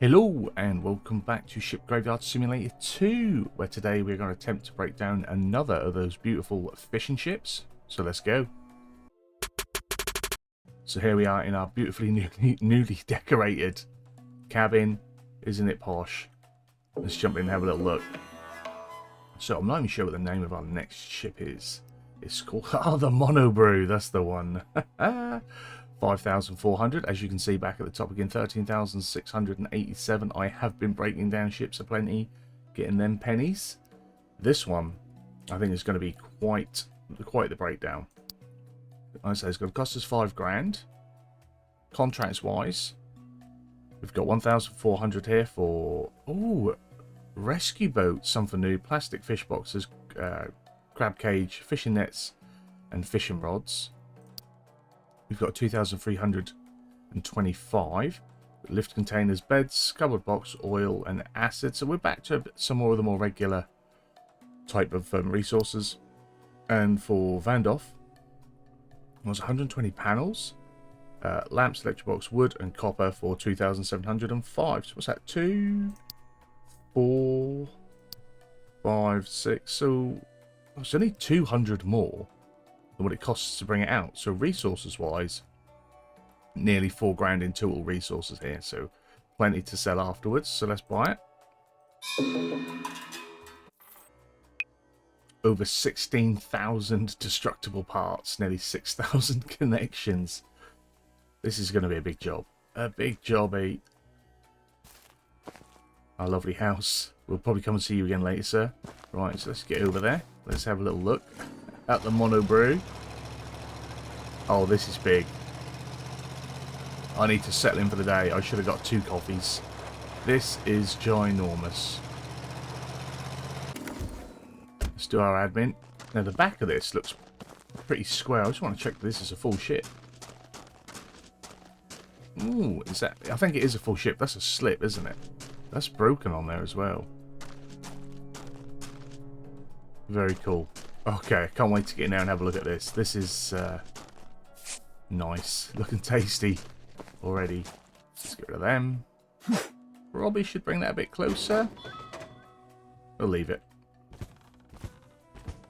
Hello and welcome back to Ship Graveyard Simulator 2, where today we're going to attempt to break down another of those beautiful fishing ships. So let's go. So here we are in our beautifully newly decorated cabin. Isn't it posh? Let's jump in and have a little look. So I'm not even sure what the name of our next ship is. It's called, oh, the MONO-BREW, that's the one. 5,400, as you can see back at the top again, 13,687. I have been breaking down ships aplenty, getting them pennies. This one, I think, is going to be quite the breakdown. I say it's going to cost us 5 grand. Contracts wise, we've got 1,400 here for rescue boats, some for new, plastic fish boxes, crab cage, fishing nets, and fishing rods. We've got 2,325 lift containers, beds, cupboard box, oil, and acid. So we're back to some more of the more regular type of resources. And for Vandorf, it was 120 panels, lamps, electric box, wood, and copper for 2,705. So what's that? 2, 4, 5, 6. So it's only 200 more than what it costs to bring it out. So resources wise, nearly 4 grand in total resources here, so plenty to sell afterwards. So let's buy it. Over 16,000 destructible parts, nearly 6,000 connections. This is going to be a big job. A big job, eh? Our lovely house. We'll probably come and see you again later, sir. Right, so let's get over there. Let's have a little look at the MONO-BREW. Oh, this is big. I need to settle in for the day. I should have got 2 coffees. This is ginormous. Let's do our admin. Now, the back of this looks pretty square. I just want to check that this is a full ship. Ooh, is that... I think it is a full ship. That's a slip, isn't it? That's broken on there as well. Very cool. Okay, can't wait to get in there and have a look at this. This is nice. Looking tasty already. Let's get rid of them. Probably should bring that a bit closer. We'll leave it.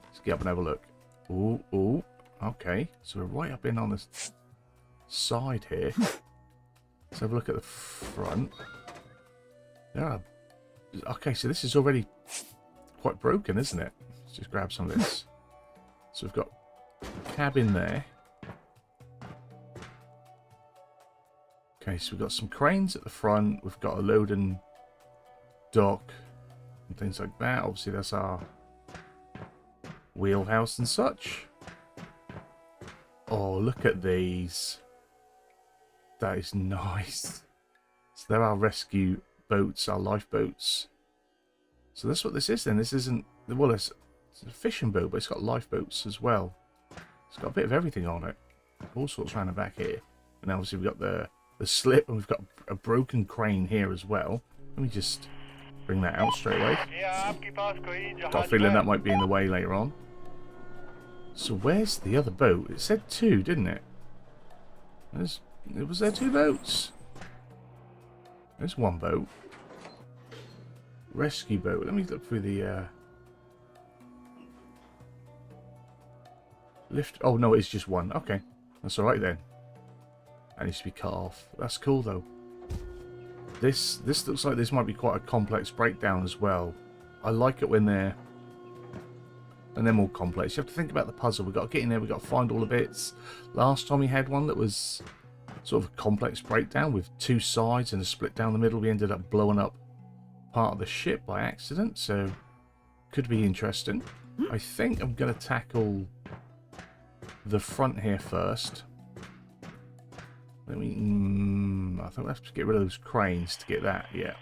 Let's get up and have a look. Ooh, ooh. Okay, so we're right up in on the side here. Let's have a look at the front. There are... Okay, so this is already quite broken, isn't it? Let's just grab some of this. So we've got a cabin there. Okay, so we've got some cranes at the front. We've got a loading dock and things like that. Obviously, that's our wheelhouse and such. Oh, look at these. That is nice. So there are rescue boats, our lifeboats. So that's what this is then. This isn't... Well, it's a fishing boat, but it's got lifeboats as well. It's got a bit of everything on it. All sorts around the back here. And obviously we've got the slip, and we've got a broken crane here as well. Let me just bring that out straight away. Got a feeling that might be in the way later on. So where's the other boat? It said 2, didn't it? Was there 2 boats? There's 1 boat. Rescue boat. Let me look through the lift. Oh no, it's just 1. Okay, that's all right then. That needs to be cut off. That's cool though. This looks like this might be quite a complex breakdown as well. I like it when they're more complex. You have to think about the puzzle. We've got to get in there. We've got to find all the bits. Last time we had one that was sort of a complex breakdown with 2 sides and a split down the middle. We ended up blowing up part of the ship by accident, so could be interesting. I think I'm going to tackle the front here first. I think we'll have to get rid of those cranes to get that. Yeah.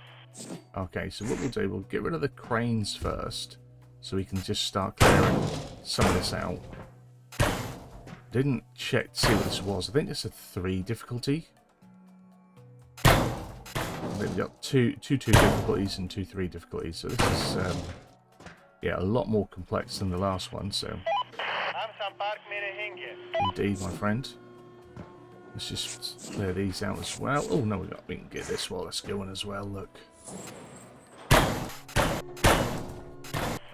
Okay, so what we'll do, we'll get rid of the cranes first, so we can just start clearing some of this out. Didn't check to see what this was. I think it's a 3 difficulty. We've got two difficulties and 2 3 difficulties. So this is yeah, a lot more complex than the last one. So indeed, my friend. Let's just clear these out as well. Oh no, we can get this while it's going as well. Look.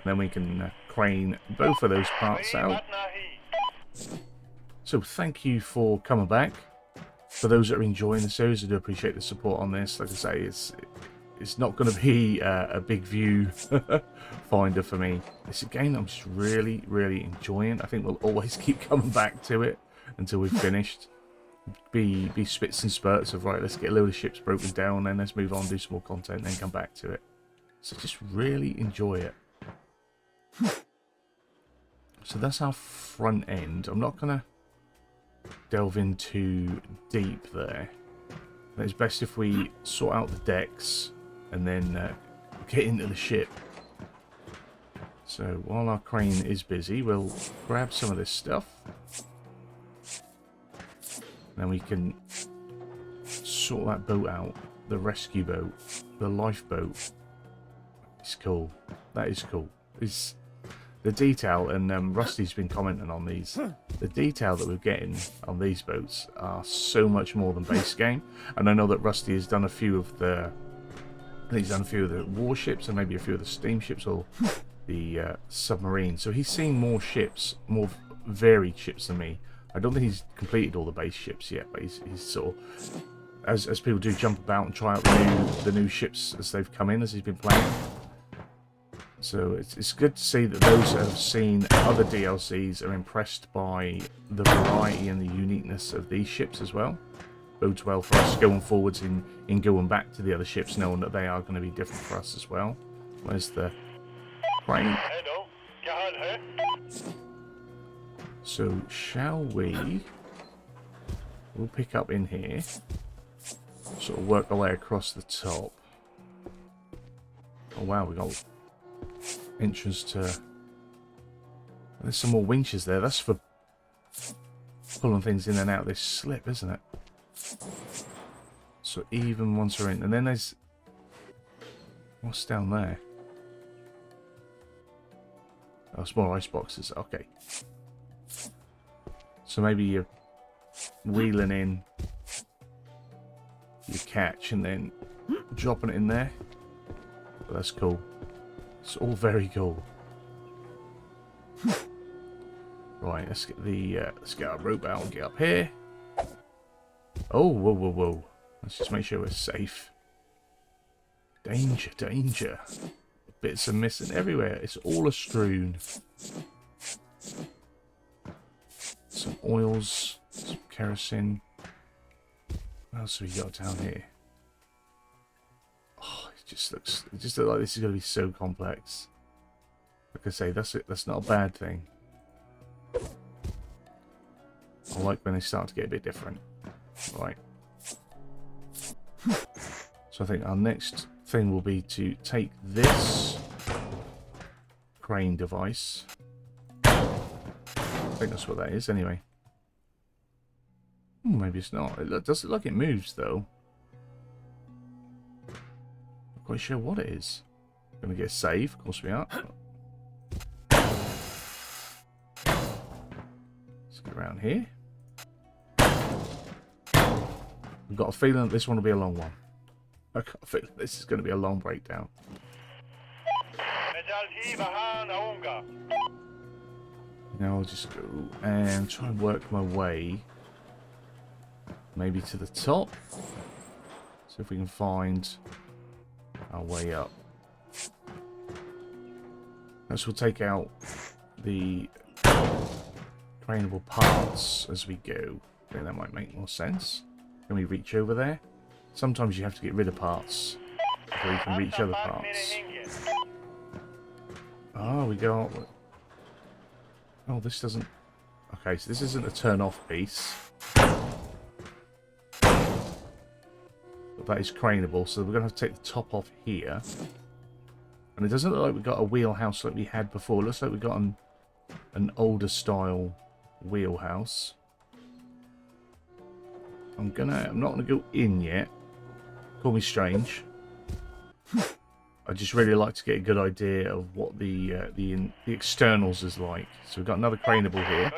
Then we can crane both of those parts out. So thank you for coming back. For those that are enjoying the series, I do appreciate the support on this. Like I say, it's not going to be a big view finder for me. It's a game that I'm just really, really enjoying. I think we'll always keep coming back to it until we've finished. Be spits and spurts of, right, let's get a load of ships broken down, then let's move on, do some more content, then come back to it. So just really enjoy it. So that's our front end. I'm not going to delve in too deep there. It's best if we sort out the decks and then get into the ship. So while our crane is busy, we'll grab some of this stuff. Then we can sort that boat out. The rescue boat. The lifeboat. It's cool. That is cool. It's the detail, and Rusty's been commenting on these. The detail that we're getting on these boats are so much more than base game. And I know that Rusty has done a few of the... He's done a few of the warships and maybe a few of the steamships or the submarines. So he's seen more ships, more varied ships than me. I don't think he's completed all the base ships yet, but he's sort of, as people do, jump about and try out the new ships as they've come in, as he's been playing. So it's good to see that those that have seen other DLCs are impressed by the variety and the uniqueness of these ships as well. Bodes well for us going forwards in going back to the other ships, knowing that they are going to be different for us as well. Where's the crane? So, shall we... We'll pick up in here. Sort of work our way across the top. Oh wow, we got entrance to... There's some more winches there. That's for pulling things in and out of this slip, isn't it? So even once we're in... And then there's... What's down there? Oh, it's more ice boxes. Okay. So maybe you're wheeling in your catch and then dropping it in there. But that's cool. It's all very cool. Right, let's get our rope out and get up here. Oh, whoa, whoa, whoa. Let's just make sure we're safe. Danger, danger. Bits are missing everywhere. It's all a-strewn. Some oils, some kerosene. What else have we got down here? Oh, it just looks like this is going to be so complex. Like I say, that's not a bad thing. I like when they start to get a bit different. Right. So I think our next thing will be to take this crane device. I think that's what that is anyway. Maybe it's not. It does look like it moves though. Not quite sure what it is. Gonna get a save, of course we are. Let's get around here. We've got a feeling that this one will be a long one. I got a feeling this is going to be a long breakdown. Now I'll just go and try and work my way maybe to the top. See if we can find our way up. Next we'll take out the craneable parts as we go. I think that might make more sense. Can we reach over there? Sometimes you have to get rid of parts before you can reach other parts. Oh, we got... Oh, this doesn't... Okay, so this isn't a turn-off piece. But that is craneable, so we're going to have to take the top off here. And it doesn't look like we've got a wheelhouse like we had before. It looks like we've got an older style wheelhouse. I'm not gonna go in yet. Call me strange. I just really like to get a good idea of what the externals is like. So we've got another craneable here.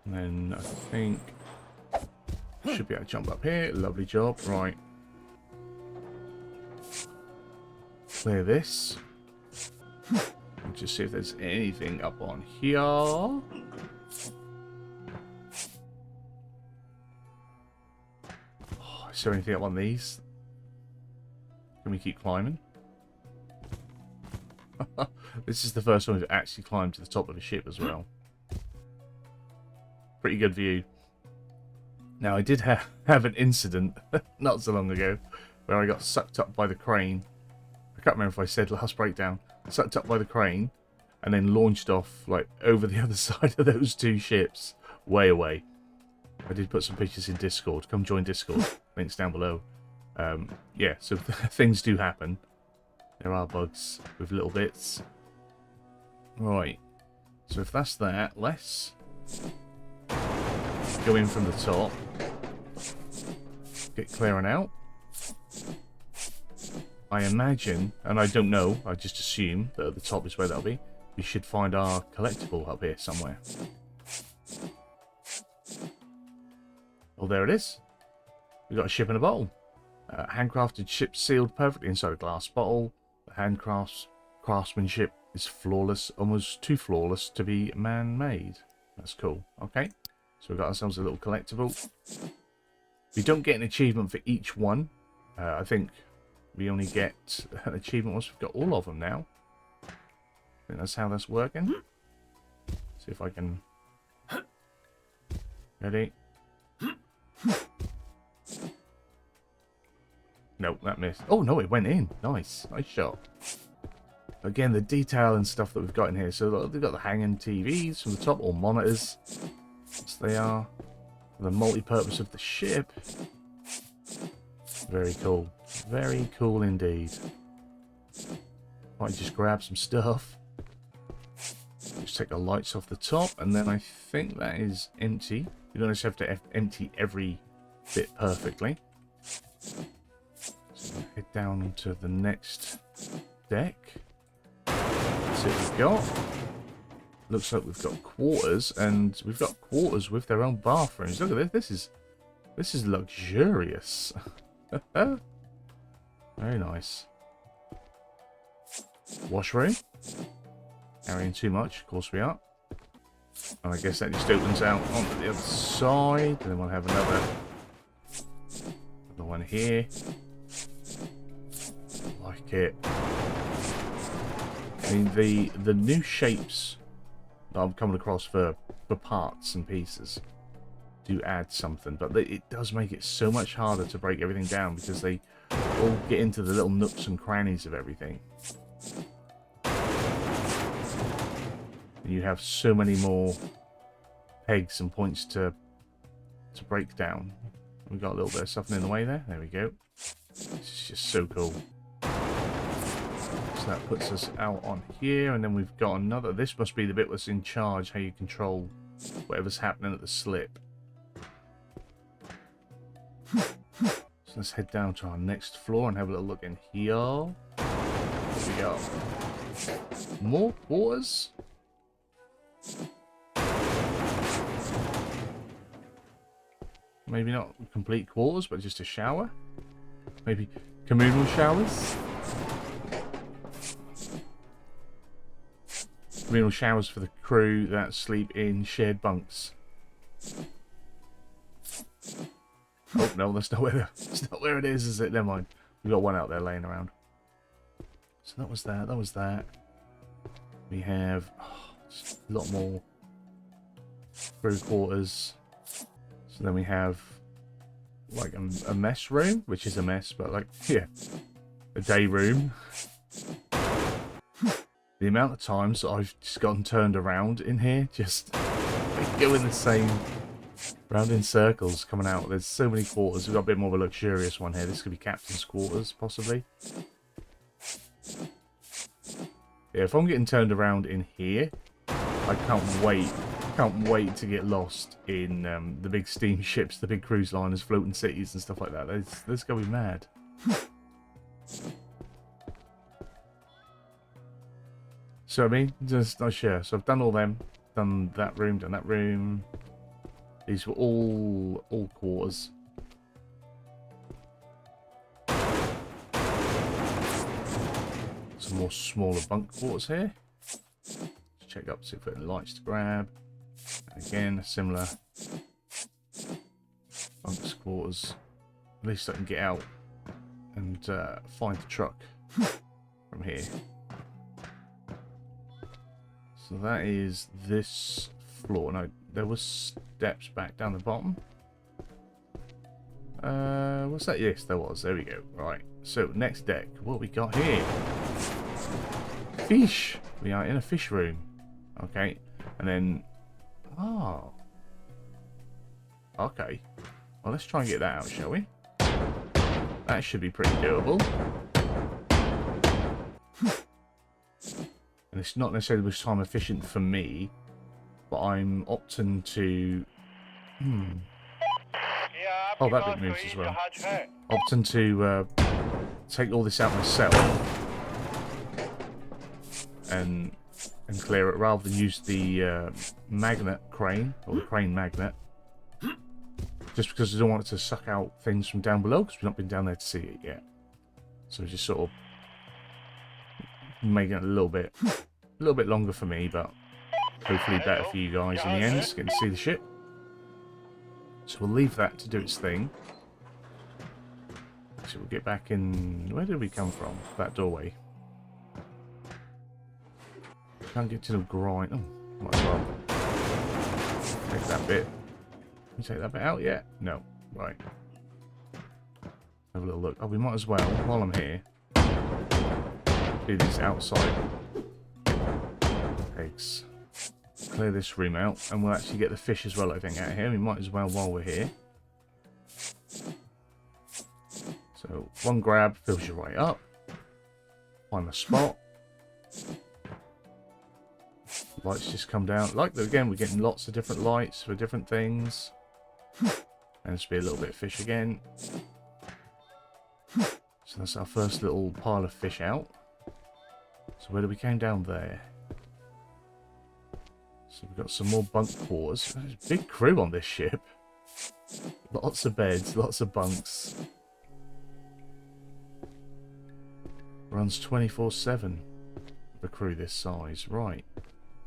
And then I think should be able to jump up here. Lovely job. Right. Clear this. Just see if there's anything up on here. Oh, is there anything up on these? Can we keep climbing? This is the first one we've actually climbed to the top of a ship as well. Pretty good view. Now, I did have an incident not so long ago where I got sucked up by the crane. I can't remember if I said last breakdown. Sucked up by the crane and then launched off like over the other side of those two ships, way away. I did put some pictures in Discord. Come join Discord. Links down below. Yeah, so things do happen. There are bugs with little bits. Right. So if that's that, let's go in from the top. Get clearing out. I imagine, and I don't know, I just assume that at the top is where that'll be. We should find our collectible up here somewhere. Oh, there it is. We've got a ship in a bottle. Handcrafted ship sealed perfectly inside a glass bottle. The craftsmanship is flawless, almost too flawless to be man-made. That's cool. Okay, so we've got ourselves a little collectible. We don't get an achievement for each one. I think we only get an achievement once we've got all of them now. I think that's how that's working. See if I can... Ready? Nope, that missed. Oh, no, it went in. Nice. Nice shot. Again, the detail and stuff that we've got in here. So they've got the hanging TVs from the top, or monitors. Yes, they are. The multi-purpose of the ship. Very cool. Very cool indeed. Might just grab some stuff. Just take the lights off the top, and then I think that is empty. You don't just have to empty every bit perfectly. So head down to the next deck. See what we've got. Looks like we've got quarters, and we've got quarters with their own bathrooms. Look at this. This is luxurious. Very nice. Washroom. Carrying too much, of course we are. And I guess that just opens out onto the other side. And then we'll have another one here. Like it. I mean, the new shapes that I'm coming across for parts and pieces do add something, but it does make it so much harder to break everything down because they all get into the little nooks and crannies of everything. And you have so many more pegs and points to break down. We've got a little bit of something in the way there. There we go. It's just so cool. So that puts us out on here, and then we've got another. This must be the bit that's in charge, how you control whatever's happening at the slip. So let's head down to our next floor and have a little look in here. There we go. More quarters. Maybe not complete quarters, but just a shower. Maybe communal showers. Communal showers for the crew that sleep in shared bunks. Oh no, that's not where it is it? Never mind. We've got one out there laying around. So that was that. That was that. We have a lot more crew quarters. So then we have like a mess room, which is a mess, but like, yeah, a day room. The amount of times that I've just gotten turned around in here, just going the same round in circles coming out. There's so many quarters. We've got a bit more of a luxurious one here. This could be captain's quarters, possibly. Yeah, if I'm getting turned around in here, I can't wait. Can't wait to get lost in the big steamships, the big cruise liners, floating cities and stuff like that. That's gonna be mad. So I mean, just not sure. So I've done all them, done that room, These were all quarters. Some more smaller bunk quarters here. Let's check up, see if we've got any lights to grab. Again, similar bunks quarters. At least I can get out and find the truck from here. So that is this floor. No, there was steps back down the bottom. What's that? Yes, there was. There we go. Right. So next deck. What we got here? Fish. We are in a fish room. Okay. And then, oh, okay. Well, let's try and get that out, shall we? That should be pretty doable. And it's not necessarily much time efficient for me, but I'm opting to... Oh, that bit moves as well. Opting to take all this out myself and clear it rather than use the magnet crane, or the crane magnet. Just because I don't want it to suck out things from down below, because we've not been down there to see it yet. So just sort of making it a little bit longer for me, but hopefully better for you guys in the end, getting to see the ship. So we'll leave that to do its thing. So we'll get back in... Where did we come from? That doorway. Can't get to the grind. Oh, might as well. Take that bit. Can you take that bit out yet? No. Right. Have a little look. Oh, we might as well, while I'm here, do these outside eggs. Clear this room out, and we'll actually get the fish as well, I think, out of here. We might as well while we're here. So, one grab fills you right up. Find a spot. Lights just come down. Like, again, we're getting lots of different lights for different things. And just be a little bit of fish again. So that's our first little pile of fish out. So where do we came down there? So we've got some more bunk quarters. There's a big crew on this ship. Lots of beds, lots of bunks. Runs 24/7. The crew this size. Right.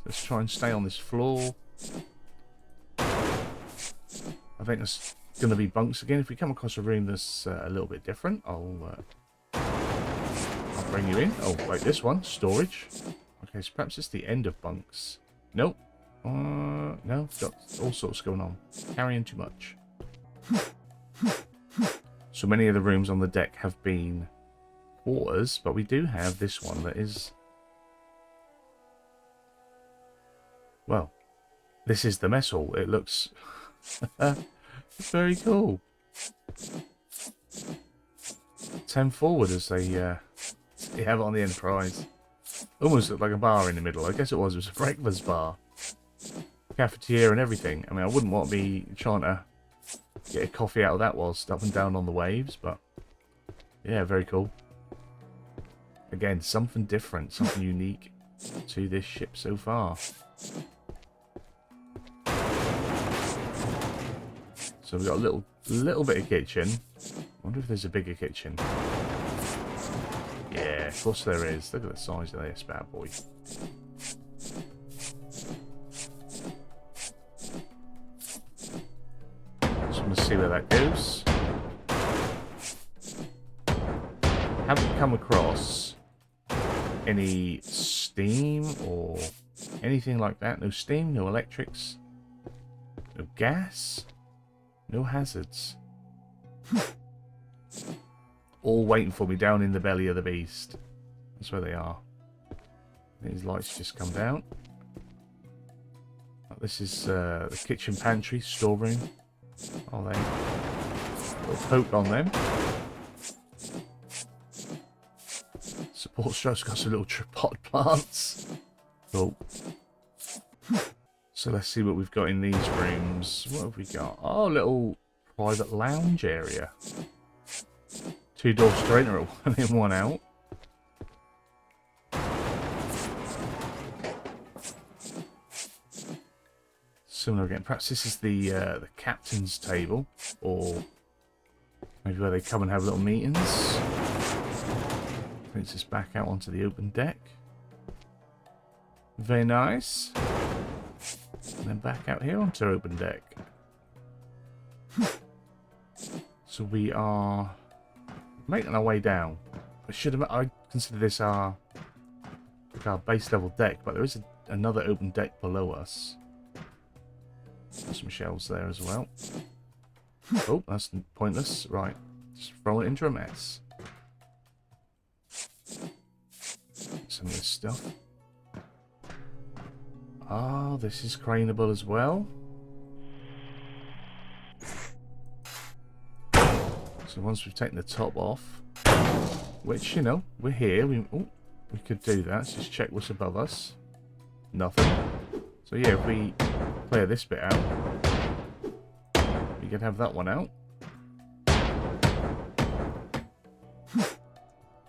Let's try and stay on this floor. I think there's going to be bunks again. If we come across a room that's a little bit different, I'll bring you in. Oh, wait, this one, storage. Okay, so perhaps it's the end of bunks. Nope. No, got all sorts going on. Carrying too much. So many of the rooms on the deck have been quarters, but we do have this one that is... Well, this is the mess hall. It looks very cool. 10 forward as they have it on the Enterprise. Almost looked like a bar in the middle. I guess it was. It was a breakfast bar. Cafetiere and everything. I mean, I wouldn't want to be trying to get a coffee out of that whilst up and down on the waves, but yeah, very cool. Again, something different, something unique to this ship so far. So we've got a little bit of kitchen. I wonder if there's a bigger kitchen. Yeah, of course there is. Look at the size of this bad boy. So I'm going to see where that goes. Haven't come across any steam or anything like that. No steam, no electrics, no gas. No hazards. All waiting for me down in the belly of the beast. That's where they are. These lights just come down. This is the kitchen pantry, storeroom. Oh, they little poke on them. Support structure's got some little pot plants. Cool. So let's see what we've got in these rooms. What have we got? Oh, a little private lounge area. 2 doors straight or one in, one out. similar again. Perhaps this is the captain's table, or maybe where they come and have little meetings. Brings us back out onto the open deck. Very nice. And then back out here onto open deck. So we are making our way down. I consider this our base level deck, but there is another open deck below us. There's some shelves there as well. Oh, that's pointless. Right, just throw it into a mess. Some of this stuff. Ah, this is craneable as well. So once we've taken the top off, which, you know, we're here. We could do that. Let's just check what's above us. Nothing. So yeah, if we clear this bit out, we can have that one out.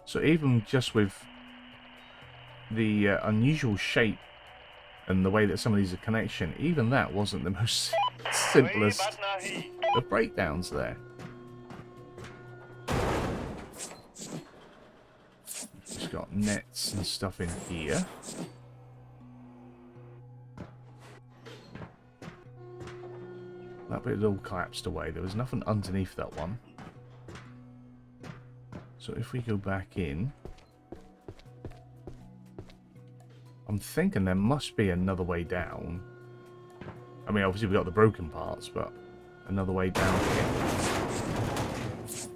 So even just with the unusual shape and the way that some of these are connection, even that wasn't the most simplest of breakdowns there. Just got nets and stuff in here. That bit all collapsed away. There was nothing underneath that one. So if we go back in, I'm thinking there must be another way down. I mean, obviously we've got the broken parts, but another way down here.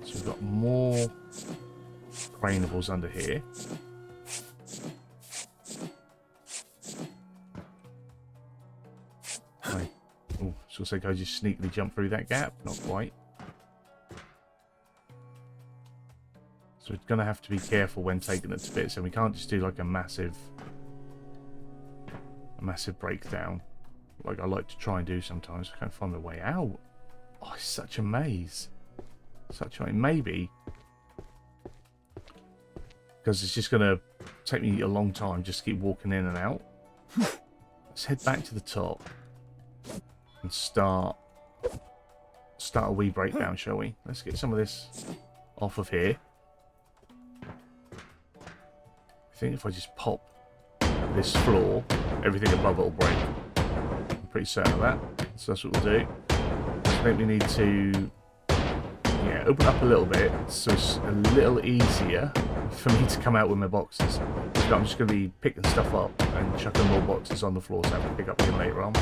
So we've got more craneables under here. Right. Oh, so it's like I just sneakily jump through that gap? Not quite. So we're going to have to be careful when taking it to bits, and we can't just do like a massive breakdown like I like to try and do sometimes. I can't find my way out. Oh, it's such a maze. Maybe because it's just going to take me a long time just to keep walking in and out. Let's head back to the top and start a wee breakdown, shall we? Let's get some of this off of here. I think if I just pop this floor, everything above it will break. I'm pretty certain of that. So that's what we'll do. I think we need to, yeah, open up a little bit so it's a little easier for me to come out with my boxes. So I'm just going to be picking stuff up and chucking more boxes on the floor so I have to pick up again later on.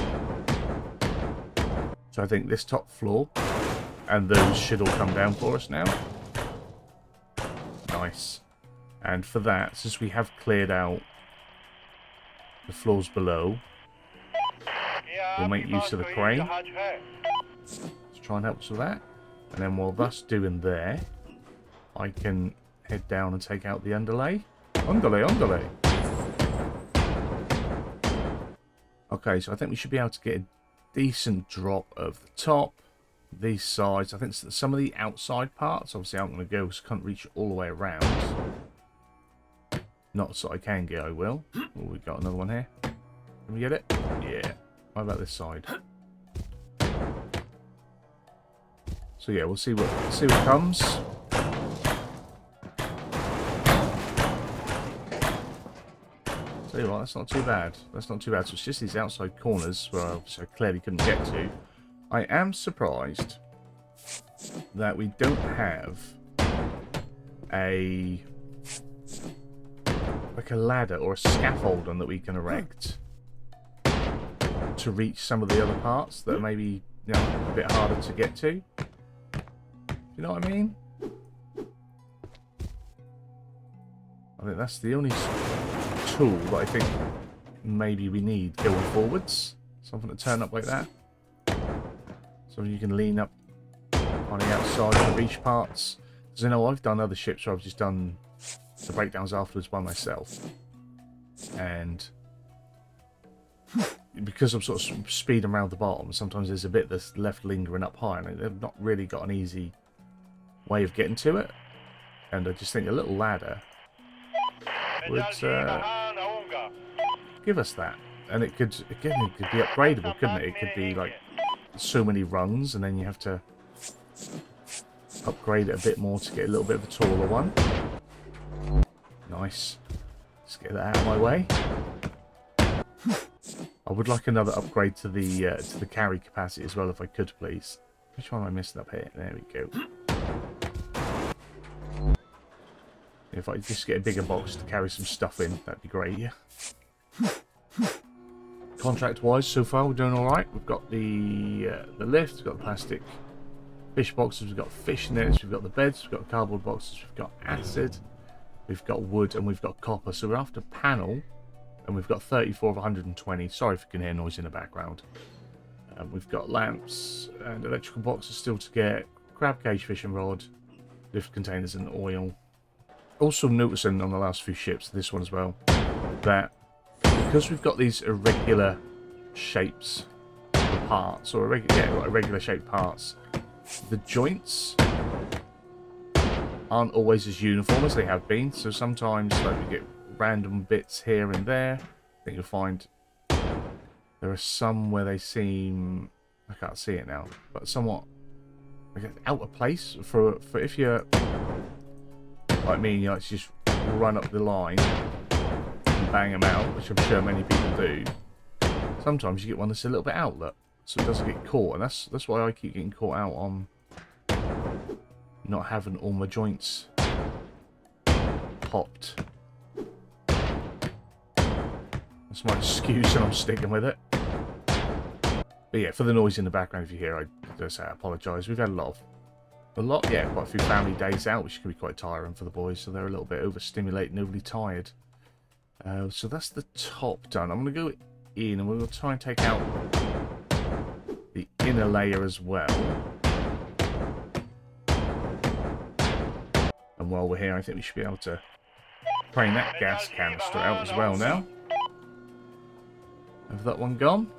So I think this top floor and those should all come down for us now. Nice. And for that, since we have cleared out the floors below, we'll make use of the crane. Let's try and help us with that. And then while that's doing there, I can head down and take out the underlay. Underlay. Okay, so I think we should be able to get a decent drop of the top, these sides. I think some of the outside parts, obviously I'm going to go because I can't reach all the way around. Not so I can get, I will. Oh, we've got another one here. Can we get it? Yeah. How about this side? So yeah, we'll see what comes. Tell you what, that's not too bad. So it's just these outside corners where I clearly couldn't get to. I am surprised that we don't have a ladder or a scaffolding that we can erect to reach some of the other parts that are maybe, you know, a bit harder to get to. You know what I mean? I think that's the only tool that I think maybe we need going forwards. Something to turn up like that. So you can lean up on the outside of the beach parts. Because I know I've done other ships where I've just done the breakdowns afterwards by myself. And because I'm sort of speeding around the bottom, sometimes there's a bit that's left lingering up high, and they've not really got an easy way of getting to it. And I just think a little ladder would give us that. And it could, again, it could be upgradable, couldn't it? It could be like so many rungs, and then you have to upgrade it a bit more to get a little bit of a taller one. Nice. Let's get that out of my way. I would like another upgrade to the carry capacity as well, if I could, please. Which one am I missing up here? There we go. If I just get a bigger box to carry some stuff in, that'd be great, yeah. Contract-wise, so far we're doing all right. We've got the lift, we've got the plastic fish boxes, we've got fish nets, we've got the beds, we've got cardboard boxes, we've got acid, we've got wood, and we've got copper. So we're after panel, and we've got 34 of 120. Sorry if you can hear noise in the background. We've got lamps and electrical boxes still to get, crab cage, fishing rod, lift containers, and oil. Also noticing on the last few ships, this one as well, that because we've got these irregular shapes of parts, or irregular shaped parts, the joints aren't always as uniform as they have been. So sometimes like we get random bits here and there. I think you'll find there are some where they seem, I can't see it now, but somewhat like out of place for if you're like me, you like to just run up the line and bang them out, which I'm sure many people do. Sometimes you get one that's a little bit outlet, so it doesn't get caught, and that's why I keep getting caught out on not having all my joints popped. That's my excuse, and I'm sticking with it. But yeah, for the noise in the background, if you hear, I just apologise. We've had quite a few family days out, which can be quite tiring for the boys, so they're a little bit overstimulated and overly tired. So that's the top done. I'm going to go in, and we're going to try and take out the inner layer as well. And while we're here, I think we should be able to drain that gas canister out as well now. Have that one gone?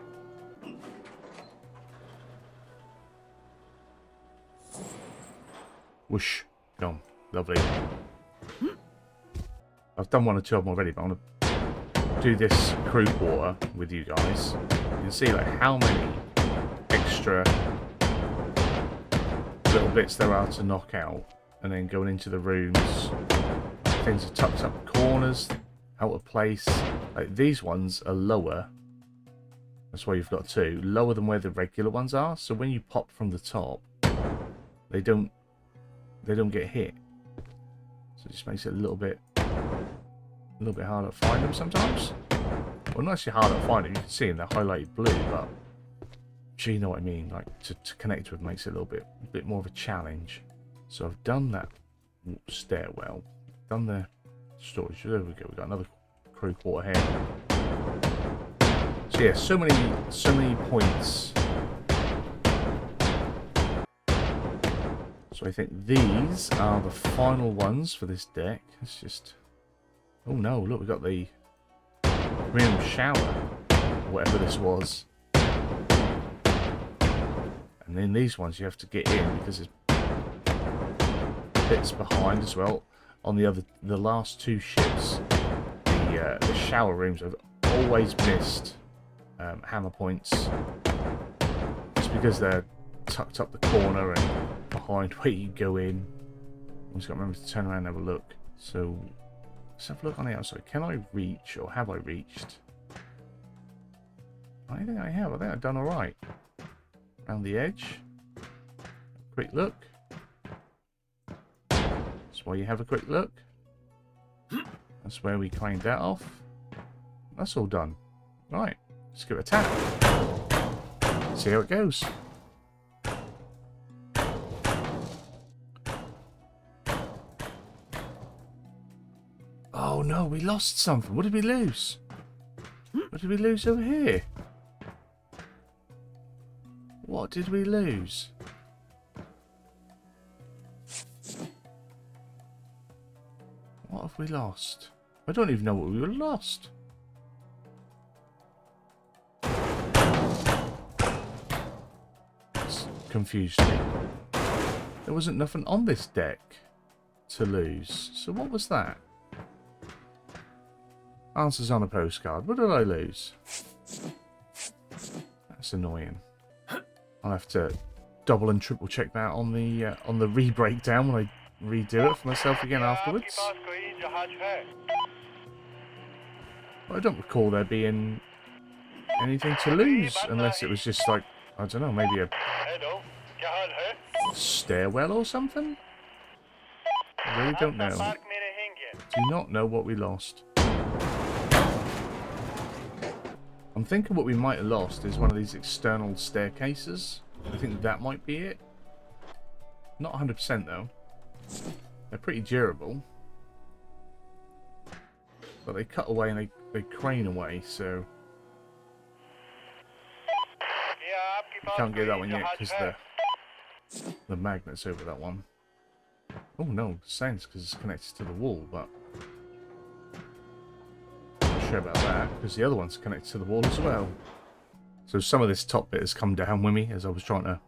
Whoosh. Gone. Lovely. I've done one or two of them already, but I want to do this crew quarter with you guys. You can see like how many extra little bits there are to knock out, and then going into the rooms. Things are tucked up corners, out of place. Like these ones are lower. That's why you've got two. Lower than where the regular ones are. So when you pop from the top, they don't get hit. So it just makes it a little bit harder to find them sometimes. Well, not actually harder to find them. You can see them, they're highlighted blue, but you know what I mean. Like to connect with makes it a little bit more of a challenge. So I've done that stairwell, done the storage. There we go. We've got another crew quarter here. So yeah, so many points. So I think these are the final ones for this deck. It's just, oh no, look, we've got the room shower, whatever this was. And then these ones you have to get in because there's bits behind as well. On the last two ships, the shower rooms have always missed hammer points, just because they're tucked up the corner and behind where you go in. I've just got to remember to turn around and have a look. So let's have a look on the outside. Can I reach, or have I reached? I think I have. I think I've done all right. Around the edge. Quick look. That's why you have a quick look. That's where we cleaned that off. That's all done. Right. Let's give it a tap. See how it goes. Oh no, we lost something. What did we lose? What did we lose over here? What did we lose? What have we lost? I don't even know what we lost. It's confused me. There wasn't nothing on this deck to lose. So what was that? Answers on a postcard. What did I lose? That's annoying. I'll have to double and triple check that on the re-breakdown when I redo it for myself again afterwards. But I don't recall there being anything to lose, unless it was just like, I don't know, maybe a stairwell or something? I really don't know. Do not know what we lost. I'm thinking what we might have lost is one of these external staircases. I think that might be it. Not 100% though. They're pretty durable. But they cut away and they crane away, so... You can't get that one yet because the magnet's over that one. Oh no, sense because it's connected to the wall, but... Not sure about that, because the other one's connected to the wall as well. So some of this top bit has come down with me as I was trying to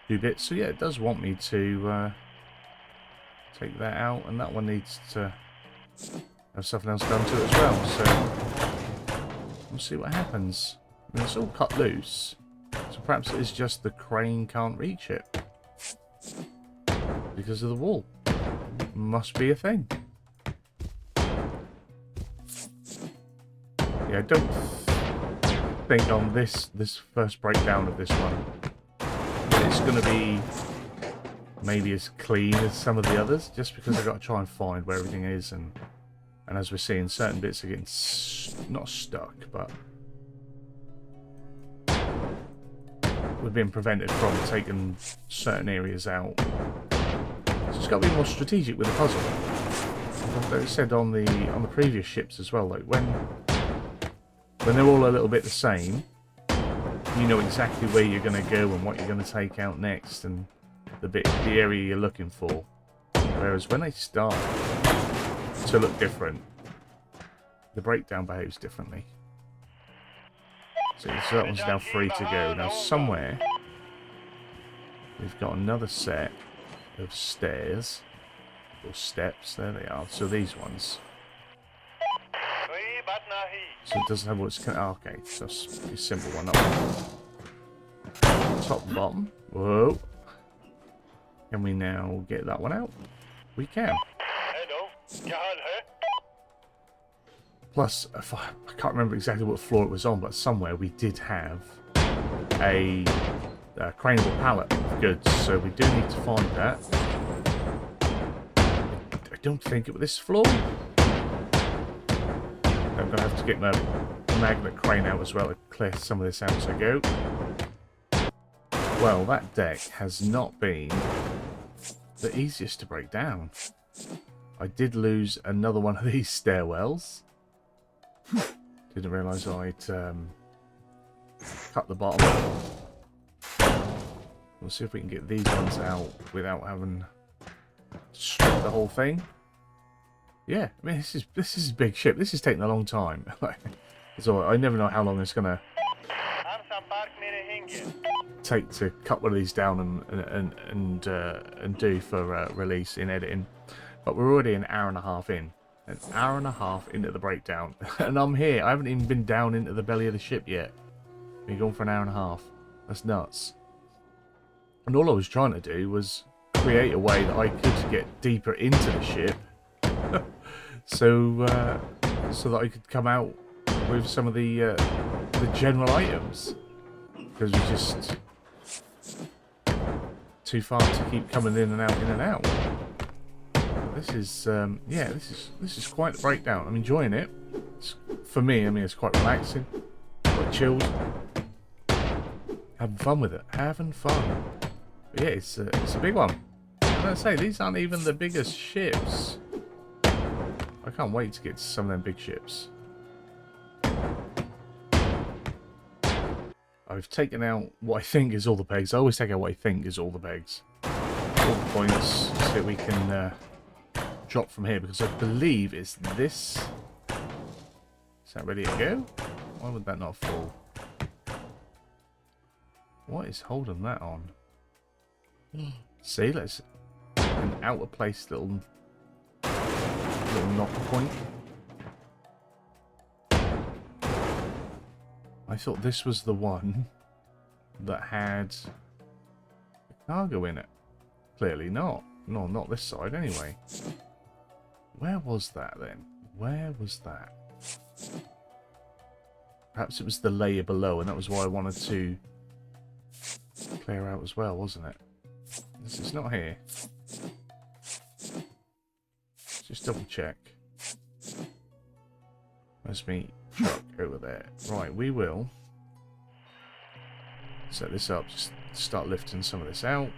do bits. So yeah, it does want me to take that out, and that one needs to have something else done to it as well. So we'll see what happens. I mean, it's all cut loose, so perhaps it is just the crane can't reach it because of the wall. Must be a thing. Yeah, I don't think on this first breakdown of this one it's going to be maybe as clean as some of the others, just because I've got to try and find where everything is, and as we're seeing, certain bits are getting not stuck, but we're being prevented from taking certain areas out. So it's got to be more strategic with the puzzle. Like I said on the previous ships as well, like when they're all a little bit the same, you know exactly where you're going to go and what you're going to take out next, and the area you're looking for. Whereas when they start to look different, the breakdown behaves differently. So that one's now free to go. Now somewhere we've got another set of stairs or steps. There they are. So these ones. So it doesn't have what's... Oh, okay, so that's a simple one. That one. Top and bottom. Whoa. Can we now get that one out? We can. Plus, I can't remember exactly what floor it was on, but somewhere we did have a craneable pallet of goods, so we do need to find that. I don't think it was this floor. I'm going to have to get my magnet crane out as well to clear some of this out as I go. Well, that deck has not been the easiest to break down. I did lose another one of these stairwells. Didn't realise I'd cut the bottom. We'll see if we can get these ones out without having to strip the whole thing. Yeah, I mean, this is a big ship. This is taking a long time. So I never know how long it's gonna take to cut one of these down and do for release in editing. But we're already an hour and a half in. An hour and a half into the breakdown, and I'm here. I haven't even been down into the belly of the ship yet. Been gone for an hour and a half. That's nuts. And all I was trying to do was create a way that I could get deeper into the ship. so that I could come out with some of the general items, because we're just too far to keep coming in and out. This is yeah, this is quite the breakdown. I'm enjoying it. For me, I mean, it's quite relaxing, quite chilled, having fun with it, having fun. But yeah, it's a big one. And I say, these aren't even the biggest ships. I can't wait to get to some of them big ships. I've taken out what I think is all the pegs. I always take out what I think is all the pegs. All the points, so we can drop from here, because I believe it's this. Is that ready to go? Why would that not fall? What is holding that on? See, let's an out of place little knock point. I thought this was the one that had cargo in it. Clearly not. No, not this side anyway. Where was that then? Where was that? Perhaps it was the layer below, and that was why I wanted to clear out as well, wasn't it? This is not here. Just double check. Where's me truck over there? Right, we will set this up. Just start lifting some of this out.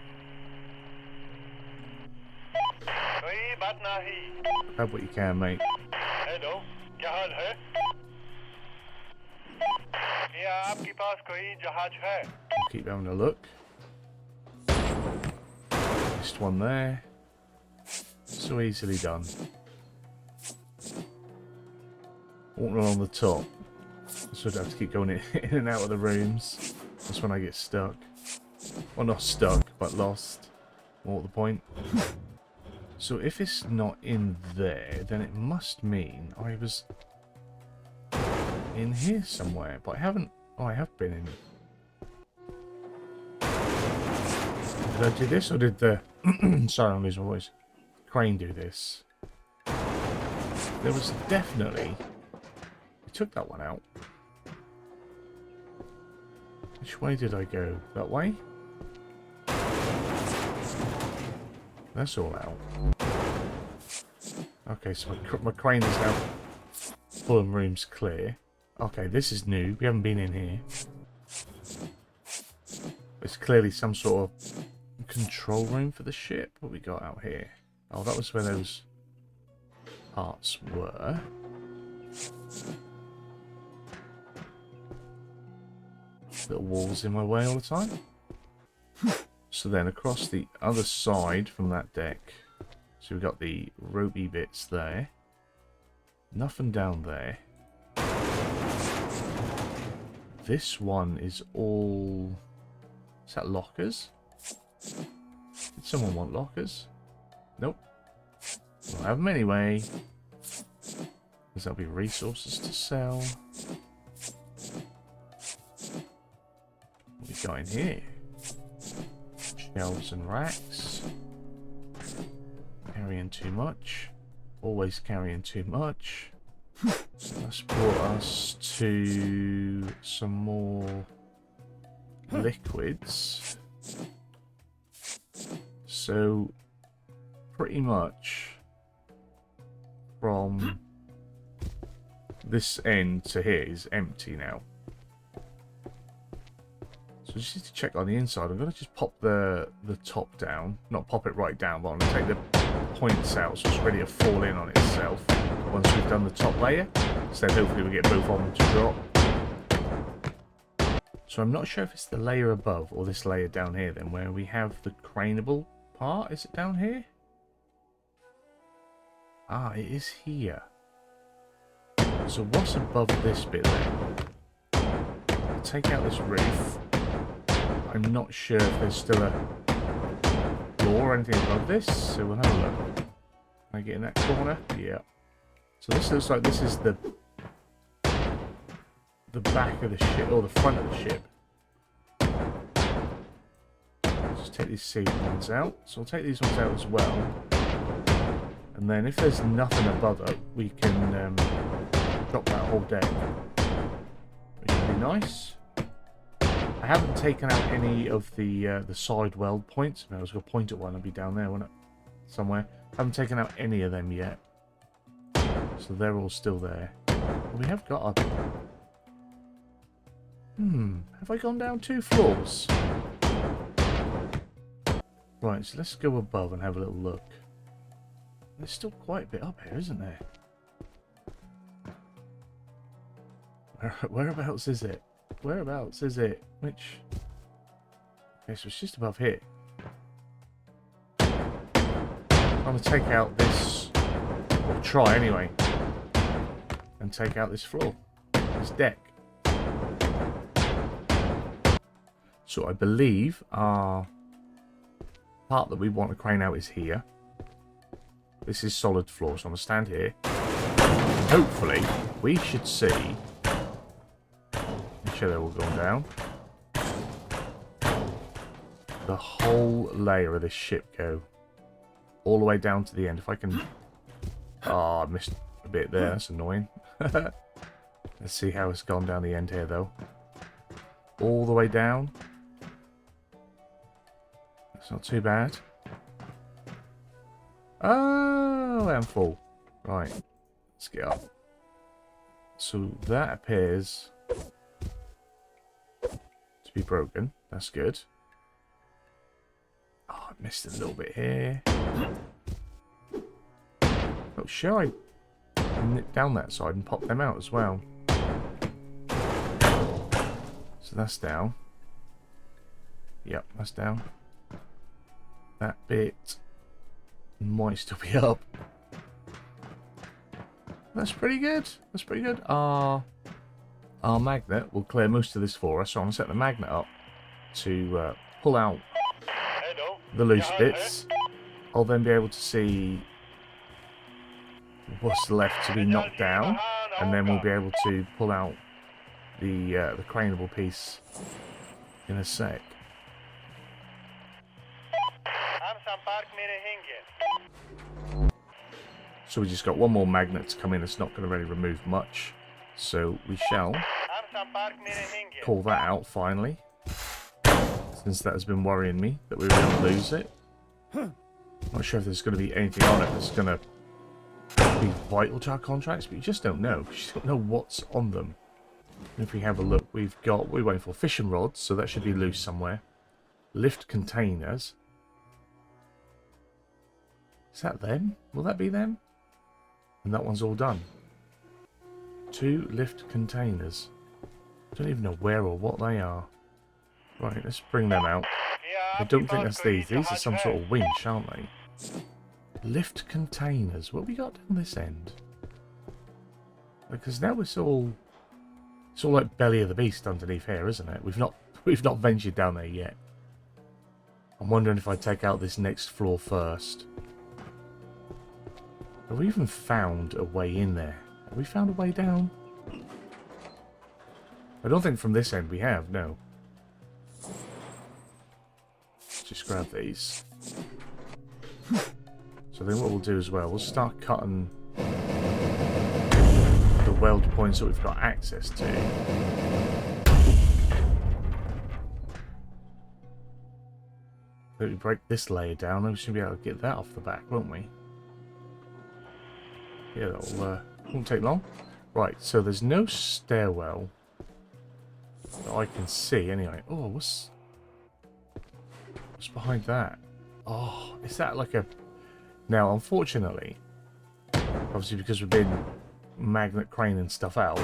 Grab what you can, mate. Hello, क्या हाल है? क्या आपके पास कोई जहाज है? Keep having a look. Just one there. So easily done. Walking along the top. So I'd have to keep going in and out of the rooms. That's when I get stuck. Well, not stuck, but lost. More at the point. So if it's not in there, then it must mean I was in here somewhere. But I haven't... Oh, I have been in. Did I do this, or did the... Sorry, I'm losing my voice. Crane do this? There was definitely... We took that one out. Which way did I go? That way? That's all out. Okay, so my crane is now pulling rooms clear. Okay, this is new. We haven't been in here. It's clearly some sort of control room for the ship. What we got out here? Oh, that was where those parts were. Little walls in my way all the time. So then across the other side from that deck, so we've got the ropey bits there. Nothing down there. This one is all... Is that lockers? Did someone want lockers? Nope. We'll have them anyway. Because there'll be resources to sell. What we got in here? Shelves and racks. Carrying too much. Always carrying too much. So that's brought us to some more liquids. So pretty much from this end to here is empty now. So just need to check on the inside. I'm going to just pop the top down. Not pop it right down, but I'm going to take the points out so it's ready to fall in on itself once we've done the top layer. So then hopefully we get both of them to drop. So I'm not sure if it's the layer above or this layer down here then, where we have the craneable part. Is it down here? Ah, it is here. So what's above this bit then? Take out this roof. I'm not sure if there's still a floor or anything above this, so we'll have a look. Can I get in that corner? Yeah. So this looks like this is the back of the ship, or the front of the ship. Just take these seed ones out. So I'll take these ones out as well. And then if there's nothing above it, we can drop that whole deck. Which would be nice. I haven't taken out any of the side weld points. I was going to point at one and be down there, wouldn't it? Somewhere. Haven't taken out any of them yet. So they're all still there. We have got a... Have I gone down 2 floors? Right, so let's go above and have a little look. There's still quite a bit up here, isn't there? Whereabouts is it? Whereabouts is it? Which... Okay, so it's just above here. I'm going to take out this... Or try anyway. And take out this floor. This deck. So I believe our part that we want to crane out is here. This is solid floor, so I'm going to stand here. Hopefully, we should see... sure they're all going down. The whole layer of this ship go. All the way down to the end. If I can... Oh, I missed a bit there. That's annoying. Let's see how it's gone down the end here, though. All the way down. That's not too bad. Oh, I'm full. Right. Let's get up. So that appears to be broken. That's good. Oh, I missed a little bit here. Oh, sure, I nip down that side and pop them out as well. So that's down. Yep, that's down. That bit might still be up. That's pretty good. That's pretty good. Our magnet will clear most of this for us. So I'm going to set the magnet up to pull out the loose bits. I'll then be able to see what's left to be knocked down, and then we'll be able to pull out the craneable piece in a sec. So we just got one more magnet to come in. It's not going to really remove much, so we shall call that out finally, since that has been worrying me that we were going to lose it. Not sure if there's going to be anything on it that's going to be vital to our contracts, but you just don't know. You just don't know what's on them. And if we have a look, we're waiting for fishing rods, so that should be loose somewhere. Lift containers. Is that them? Will that be them? And that one's all done. 2 lift containers. I don't even know where or what they are. Right, let's bring them out. I don't think that's these. These are some sort of winch, aren't they? Lift containers. What have we got down this end? Because now it's all like belly of the beast underneath here, isn't it? We've not ventured down there yet. I'm wondering if I take out this next floor first. Have we even found a way in there? Have we found a way down? I don't think from this end we have, no. Let's just grab these. So then what we'll do as well, we'll start cutting the weld points that we've got access to. If we break this layer down, then we should be able to get that off the back, won't we? Yeah, that'll won't take long. Right, so there's no stairwell that I can see anyway. Oh, what's behind that? Oh, is that like a... Now, unfortunately, obviously because we've been magnet craning stuff out,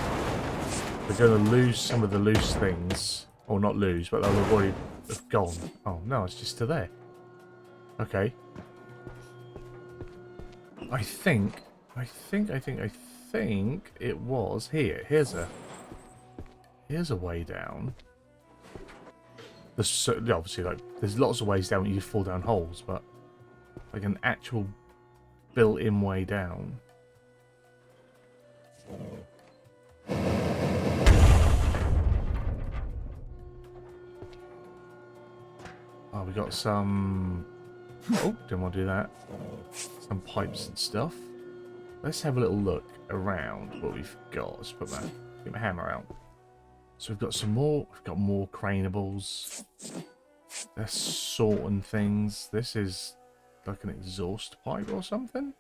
we're going to lose some of the loose things. Or not lose, but they'll have already have gone. Oh, no, it's just to there. Okay. I think it was here. Here's a way down. There's obviously there's lots of ways down. You fall down holes, but like an actual built-in way down. Oh, we got some. Oh, didn't want to do that. Some pipes and stuff. Let's have a little look around what we've got. Let's put get my hammer out. So we've got some more. We've got more craneables. They're sorting things. This is like an exhaust pipe or something.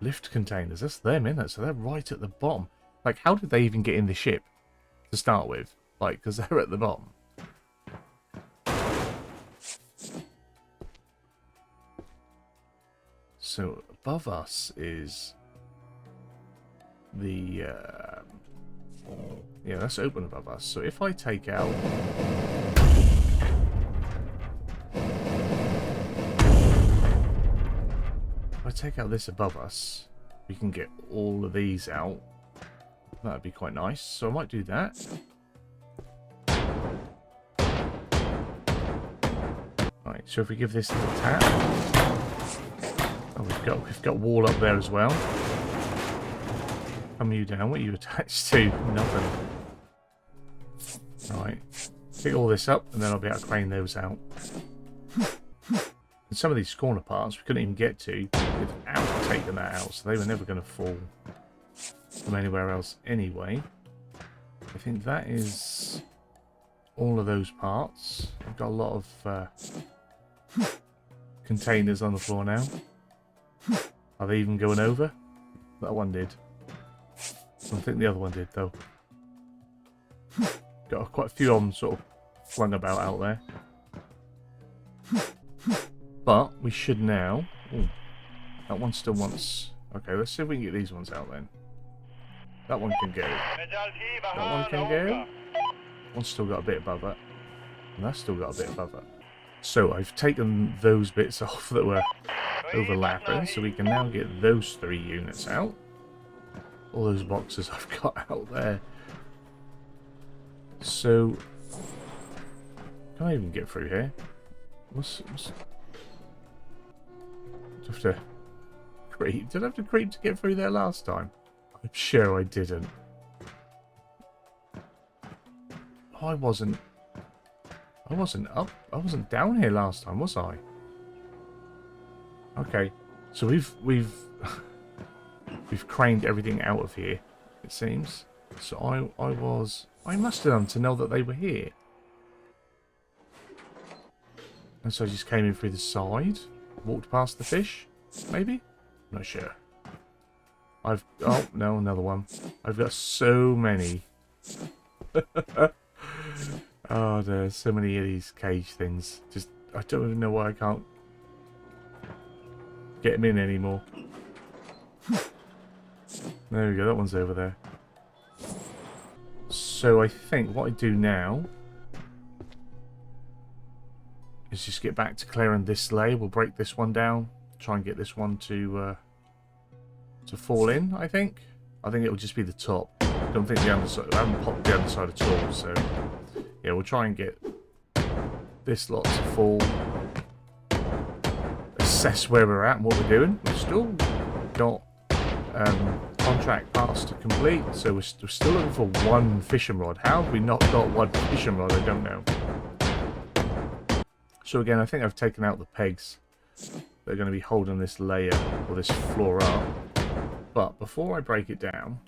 Lift containers. That's them, isn't it? So they're right at the bottom. Like, how did they even get in the ship to start with? Like, because they're at the bottom. So above us is the yeah, that's open above us. So if I take out this above us, we can get all of these out. That'd be quite nice. So I might do that. Right, so if we give this a little tap. Oh, we've got wall up there as well. Come you down. What are you attached to? Nothing. Right. Pick all this up, and then I'll be able to crane those out. And some of these corner parts we couldn't even get to without taking that out, so they were never going to fall from anywhere else anyway. I think that is all of those parts. I've got a lot of containers on the floor now. Are they even going over? That one did. I think the other one did, though. Got quite a few of them sort of flung about out there. But we should now... Ooh, that one still wants... Okay, let's see if we can get these ones out then. That one can go. That one can go. One's still got a bit above it. And that's still got a bit above it. So I've taken those bits off that were overlapping, so we can now get those 3 units out. All those boxes I've got out there. So, can I even get through here? What's have to creep? Did I have to creep to get through there last time? I'm sure I didn't. Oh, I wasn't up. I wasn't down here last time, was I? Okay, so we've craned everything out of here, it seems. So I must have done to know that they were here. And so I just came in through the side, walked past the fish, maybe? Not sure. Oh no, another one. I've got so many. Oh, there's so many of these cage things. Just, I don't even know why I can't get them in anymore. There we go, that one's over there. So I think what I do now is just get back to clearing this layer. We'll break this one down, try and get this one to fall in. I think it'll just be the top. I don't think the underside. I haven't popped the underside at all. So yeah, we'll try and get this lot to fall. Assess where we're at and what we're doing. We've still got contract parts to complete, so we're still looking for 1 fishing rod. How have we not got 1 fishing rod? I don't know. So again, I think I've taken out the pegs that are going to be holding this layer or this floor up. But before I break it down,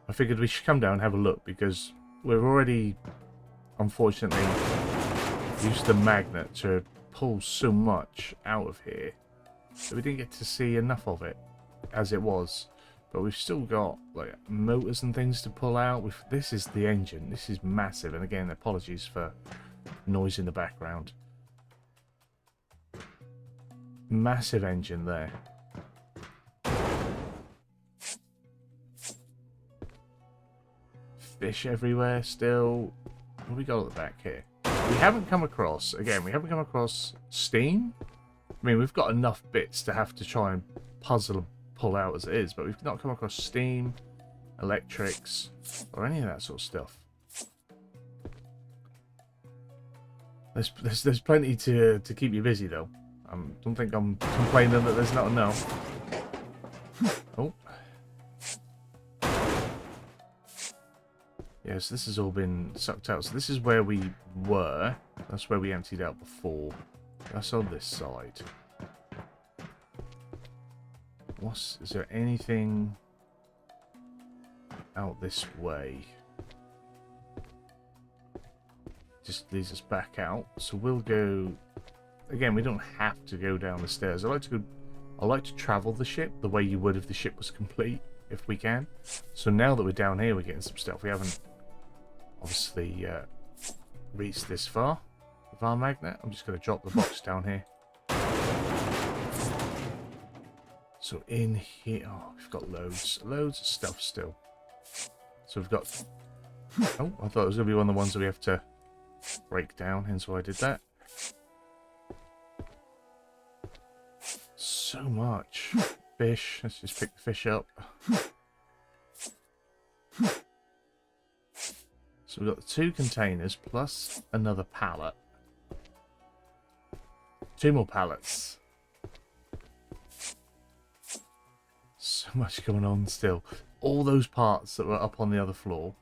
I figured we should come down and have a look, because we've already, unfortunately, used the magnet to pull so much out of here that we didn't get to see enough of it as it was. But we've still got like motors and things to pull out. This is the engine. This is massive. And again, apologies for noise in the background. Massive engine there. Fish everywhere still. What have we got at the back here? We haven't come across, again, we haven't come across steam. I mean, we've got enough bits to have to try and puzzle and pull out as it is, but we've not come across steam, electrics, or any of that sort of stuff. There's plenty to keep you busy, though. I don't think I'm complaining that there's not enough. Oh. Yes, this has all been sucked out. So this is where we were. That's where we emptied out before. That's on this side. Is there anything out this way? Just leads us back out. So we'll go. Again, we don't have to go down the stairs. I like to travel the ship the way you would if the ship was complete, if we can. So now that we're down here, we're getting some stuff. We haven't obviously reached this far with our magnet. I'm just going to drop the box down here. So in here, oh, we've got loads of stuff still. So we've got, oh, I thought it was going to be one of the ones that we have to break down, hence why I did that. So much fish. Let's just pick the fish up. So we've got the 2 containers plus another pallet. 2 more pallets. much going on still. All those parts that were up on the other floor,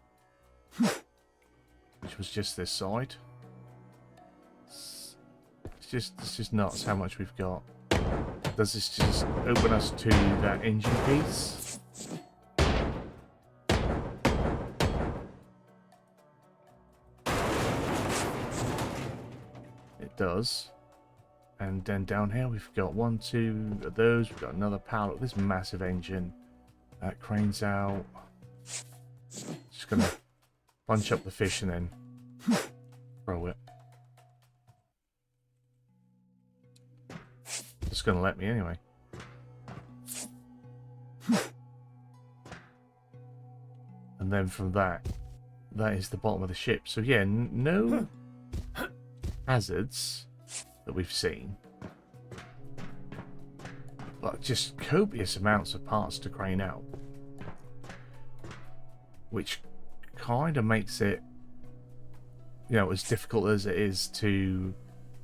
which was just this side. It's just nuts how much we've got. Does this just open us to that engine piece? It does. And then down here we've got 1, 2 of those. We've got another power. This massive engine. That crane's out. Just gonna bunch up the fish and then throw it. Just gonna let me anyway. And then from that is the bottom of the ship. So yeah, no hazards that we've seen, but just copious amounts of parts to crane out, which kind of makes it, you know, as difficult as it is to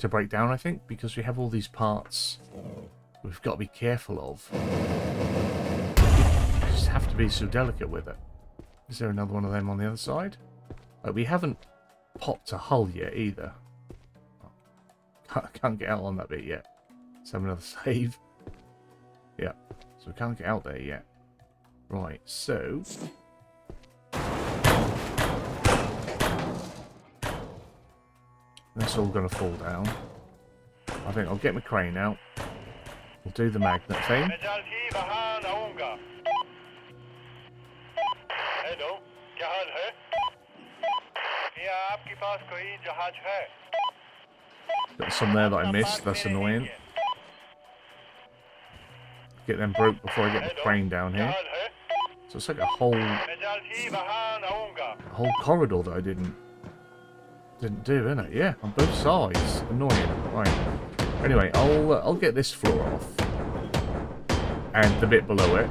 break down, I think, because we have all these parts we've got to be careful of. You just have to be so delicate with it. Is there another one of them on the other side? We haven't popped a hull yet either. Can't get out on that bit yet. Let's have another save. Yeah, so we can't get out there yet. Right, so that's all going to fall down. I think I'll get my crane out. We'll do the magnet thing. Hello, क्या हाल है? क्या आपके पास कोई जहाज है? Got some there that I missed. That's annoying. Get them broke before I get the crane down here. So it's like a whole corridor that I didn't do, isn't it? Yeah, on both sides. Annoying. Right. Anyway, I'll get this floor off and the bit below it,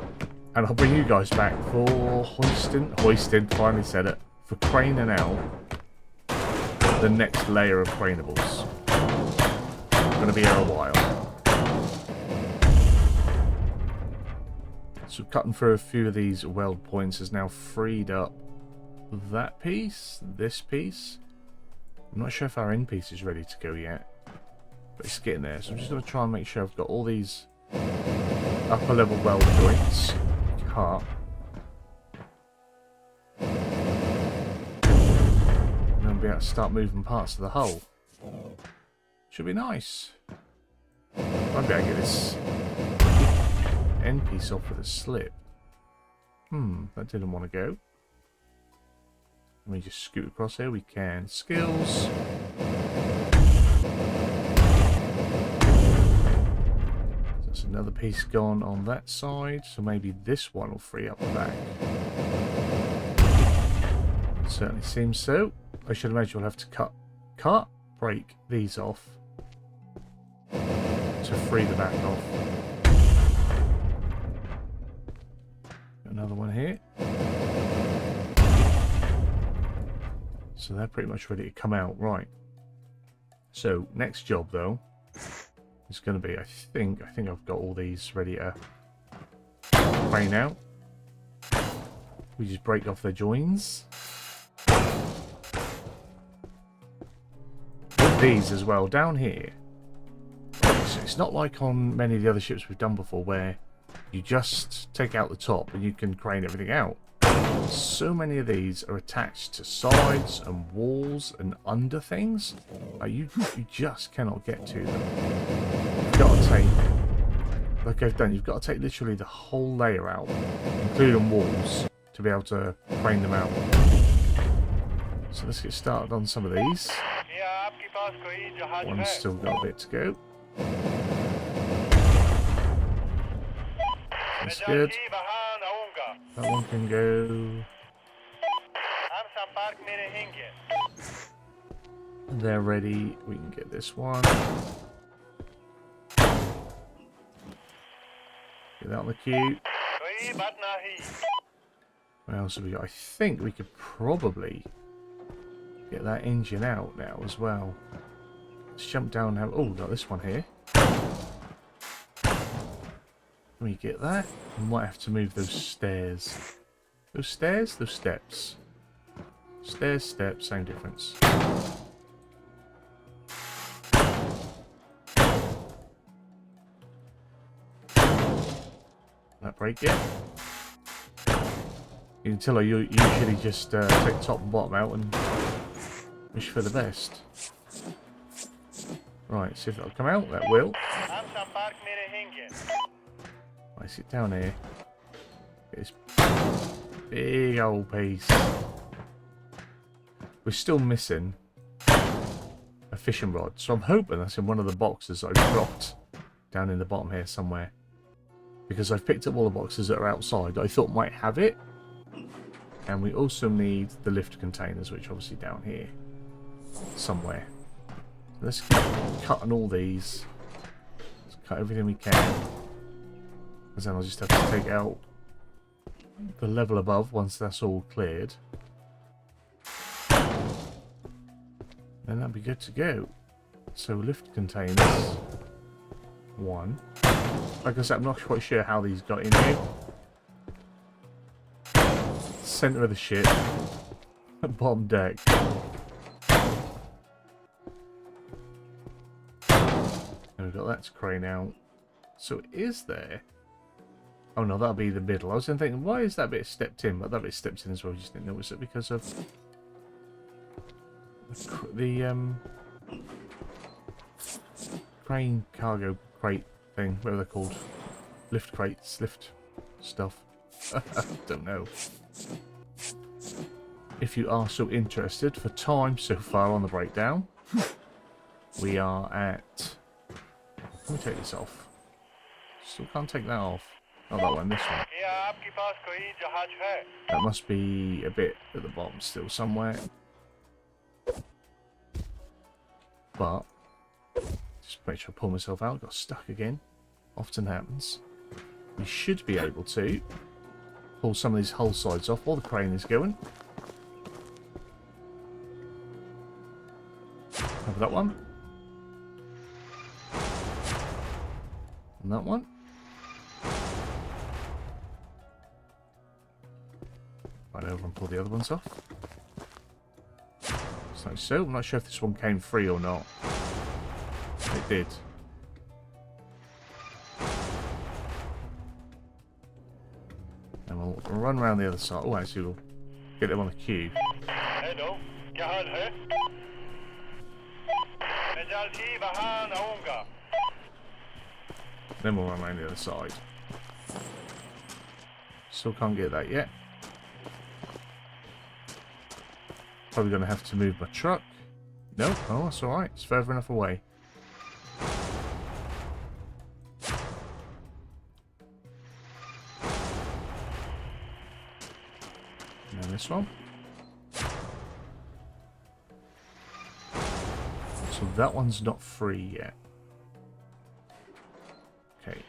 and I'll bring you guys back for hoisting. Finally said it. For craning out the next layer of craneables. Going to be here a while. So cutting through a few of these weld points has now freed up that piece, this piece. I'm not sure if our end piece is ready to go yet, but it's getting there. So I'm just going to try and make sure I've got all these upper level weld joints cut. And then be able to start moving parts of the hull. Should be nice. Might be able to get this end piece off with a slip. That didn't want to go. Let me just scoot across here. We can. Skills. That's another piece gone on that side. So maybe this one will free up the back. Certainly seems so. I should imagine we'll have to break these off to free the back off. Another one here. So they're pretty much ready to come out. Right. So next job though is going to be, I think I've got all these ready to crane out. We just break off their joins. With these as well down here. It's not like on many of the other ships we've done before where you just take out the top and you can crane everything out. So many of these are attached to sides and walls and under things. You just cannot get to them. You've got to take, like I've done, you've got to take literally the whole layer out, including walls, to be able to crane them out. So let's get started on some of these. One's still got a bit to go. That's good. That one can go. They're ready. We can get this one. Get that on the queue. What else have we got? I think we could probably get that engine out now as well. Let's jump down now. Oh, we've got this one here. Let me get there. I might have to move those stairs. Those stairs? Those steps. Stairs, steps, same difference. That break yet? You can tell I usually just take top and bottom out and wish for the best. Right, see if that'll come out. That will. I sit down here. Get this big old piece. We're still missing a fishing rod, so I'm hoping that's in one of the boxes I've dropped down in the bottom here somewhere. Because I've picked up all the boxes that are outside that I thought might have it. And we also need the lift containers, which are obviously down here somewhere. So let's keep cutting all these. Let's cut everything we can. Because then I'll just have to take out the level above once that's all cleared. Then that'll be good to go. So lift containers. 1. Like I said, I'm not quite sure how these got in here. Centre of the ship. Bottom deck. And we've got that to crane out. So is there... Oh no, that'll be the middle. I was thinking, why is that bit stepped in? But that bit stepped in as well. I just didn't notice it because of the crane cargo crate thing, whatever they're called. Lift crates, lift stuff. Don't know. If you are so interested, for time so far on the breakdown, we are at... Let me take this off. Still can't take that off. Oh, that one, this one. That must be a bit at the bottom still somewhere. But, just make sure I pull myself out. Got stuck again. Often happens. We should be able to pull some of these hull sides off while the crane is going. Have that one. And that one. Right over and pull the other ones off. So, I'm not sure if this one came free or not. It did. And we'll run around the other side. Oh, actually, we'll get them on the queue. Hello, क्या हाल है? मैं जल्दी वहाँ आऊँगा. Then we'll run around the other side. Still can't get that yet. Probably going to have to move my truck. Nope. Oh, that's alright. It's further enough away. And then this one. So that one's not free yet. Okay.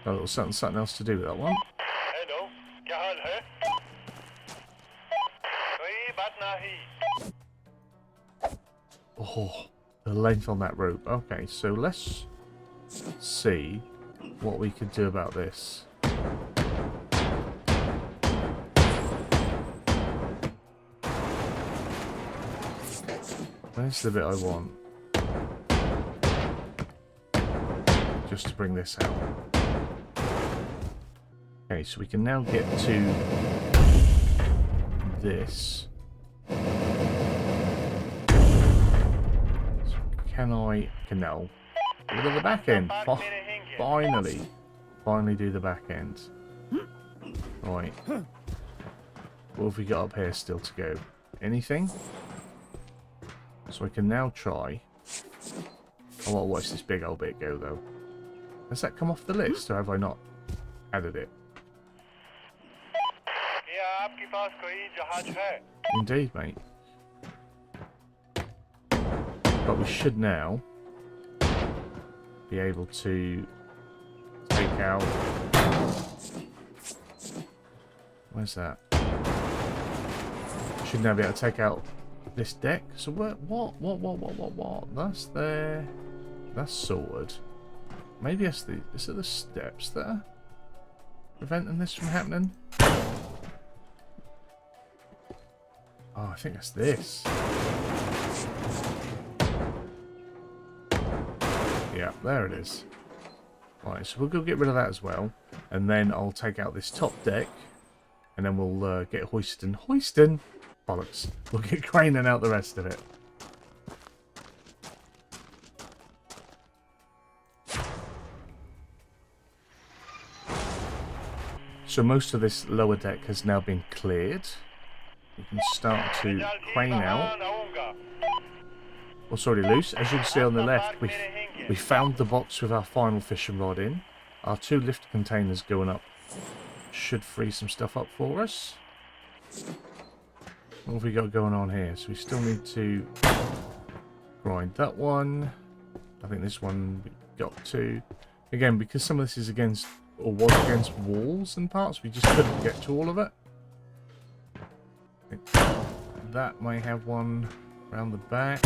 Got a little something else to do with that one. Hello, क्या हाल है? कोई बात नहीं. Oh, the length on that rope. Okay, so let's see what we could do about this. Where's the bit I want? Just to bring this out. Okay, so we can now get to this. Can now look at the back end. Finally do the back end. Right. What have we got up here still to go? Anything? So I can now try. I want to watch this big old bit go though. Has that come off the list or have I not added it? क्या आपके पास कोई जहाज है? Indeed, mate. But we should now be able to take out... Where's that? Should now be able to take out this deck. So what? That's there. That's sorted. Maybe it's the... Is it the steps that are preventing this from happening? Oh, I think it's this. Yeah, there it is. Right, so we'll go get rid of that as well. And then I'll take out this top deck. And then we'll get hoisting. Hoisting? Bollocks. We'll get craning out the rest of it. So most of this lower deck has now been cleared. We can start to crane out. What's already loose? As you can see on the left, we found the box with our final fishing rod in. Our 2 lift containers going up should free some stuff up for us. What have we got going on here? So we still need to grind that one. I think this one we got to. Again, because some of this is against, or was against walls and parts, we just couldn't get to all of it. I think that may have one around the back.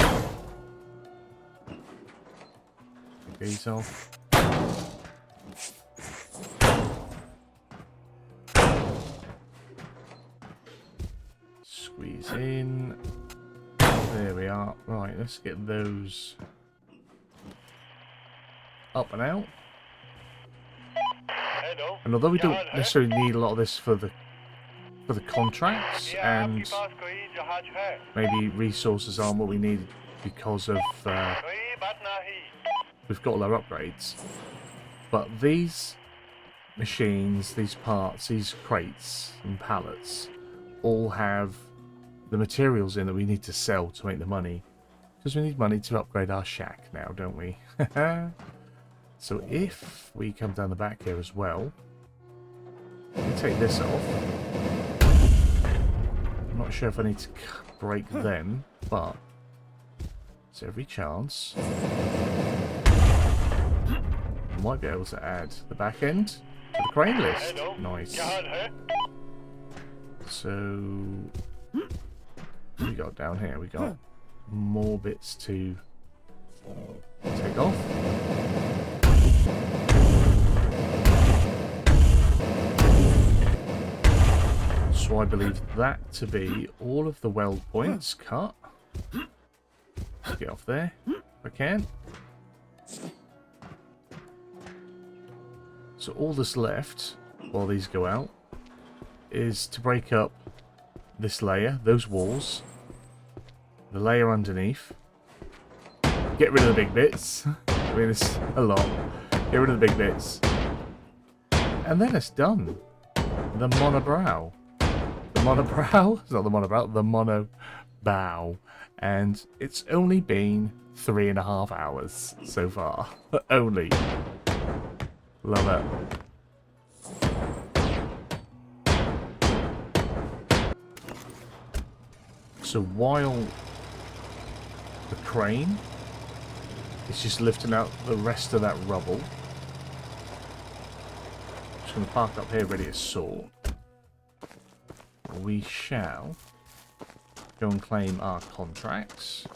Take these off. Squeeze in. There we are. Right, let's get those up and out. And although we don't necessarily need a lot of this for the contracts, and maybe resources aren't what we need because of we've got all our upgrades, but these machines, these parts, these crates and pallets all have the materials in that we need to sell to make the money, because we need money to upgrade our shack now, don't we? So if we come down the back here as well, we take this off. I'm not sure if I need to break them, but it's every chance. I might be able to add the back end to the crane list. Nice. So what we got down here? We got more bits to take off. So I believe that to be all of the weld points cut. Let's get off there if I can. So all that's left while these go out is to break up this layer, those walls, the layer underneath, get rid of the big bits. I mean, it's a lot. Get rid of the big bits. And then it's done. The MONO-BREW. The MONO-BREW? It's not the MONO-BREW, the MONO-BREW. And it's only been 3.5 hours so far. Only. Love it. So while the crane is just lifting out the rest of that rubble, I'm just going to park up here ready to saw. We shall go and claim our contracts.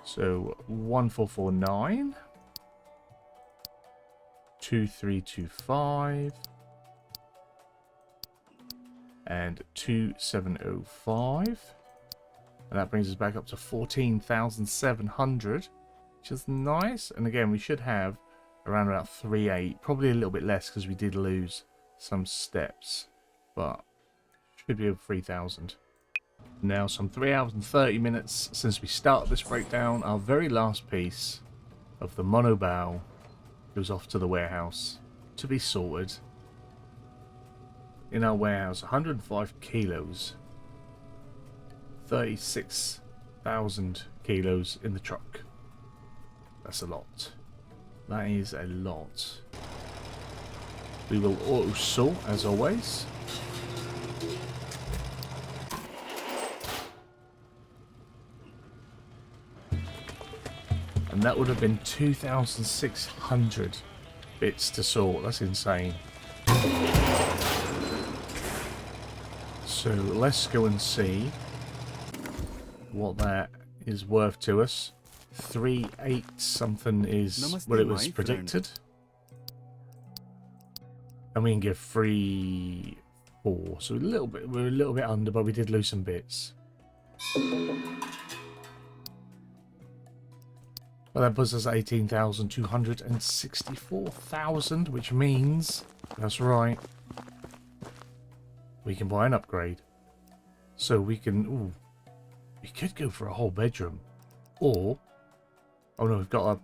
So 1449, 2325, and 2705, and that brings us back up to 14,700, which is nice. And again, we should have around about 3.8, probably a little bit less because we did lose some steps, but should be over 3,000. Now some 3 hours and 30 minutes since we started this breakdown. Our very last piece of the MONO-BREW goes off to the warehouse to be sorted. In our warehouse, 105 kilos, 36,000 kilos in the truck. That's a lot. That is a lot. We will auto saw as always. And that would have been 2,600 bits to sort. That's insane. So let's go and see what that is worth to us. 3.8 something is Namaste, what it was my predicted. And we can give 3.4. So we're a little bit under, but we did lose some bits. Well, that puts us at 18,264,000, which means, that's right, we can buy an upgrade. So we can, ooh, we could go for a whole bedroom. Or, oh no, we've got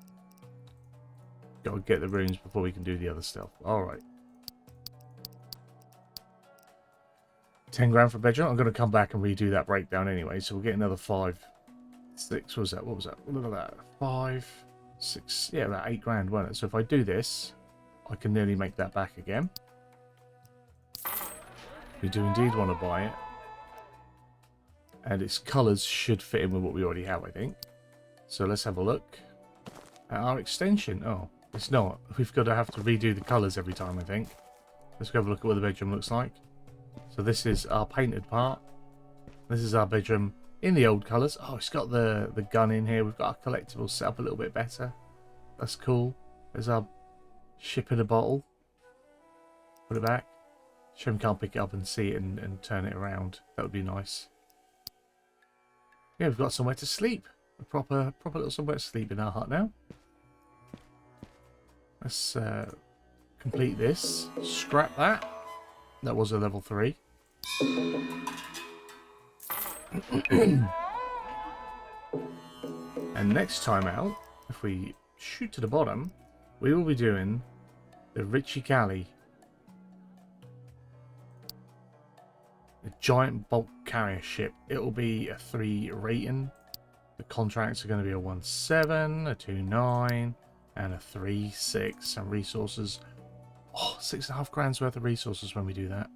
to get the rooms before we can do the other stuff. Alright. 10 grand for a bedroom. I'm going to come back and redo that breakdown anyway, so we'll get another 5. 6, what was that? What was that? Look at that. 5, 6, yeah, about 8 grand, wasn't it? So if I do this, I can nearly make that back again. We do indeed want to buy it. And its colours should fit in with what we already have, I think. So let's have a look at our extension. Oh, it's not. We've got to have to redo the colours every time, I think. Let's go have a look at what the bedroom looks like. So this is our painted part. This is our bedroom in the old colours. Oh, it's got the gun in here. We've got our collectibles set up a little bit better. That's cool. There's our ship in a bottle. Put it back. Shame can't pick it up and see it and turn it around. That would be nice. Yeah, we've got somewhere to sleep. A proper little somewhere to sleep in our hut now. Let's complete this. Scrap that. That was a level 3. And next time out, if we shoot to the bottom, we will be doing the Richie Galley. The giant bulk carrier ship. It will be a 3 rating. The contracts are going to be a 1.7, a 2.9, and a 3.6. And resources. Oh, 6.5 grand's worth of resources when we do that.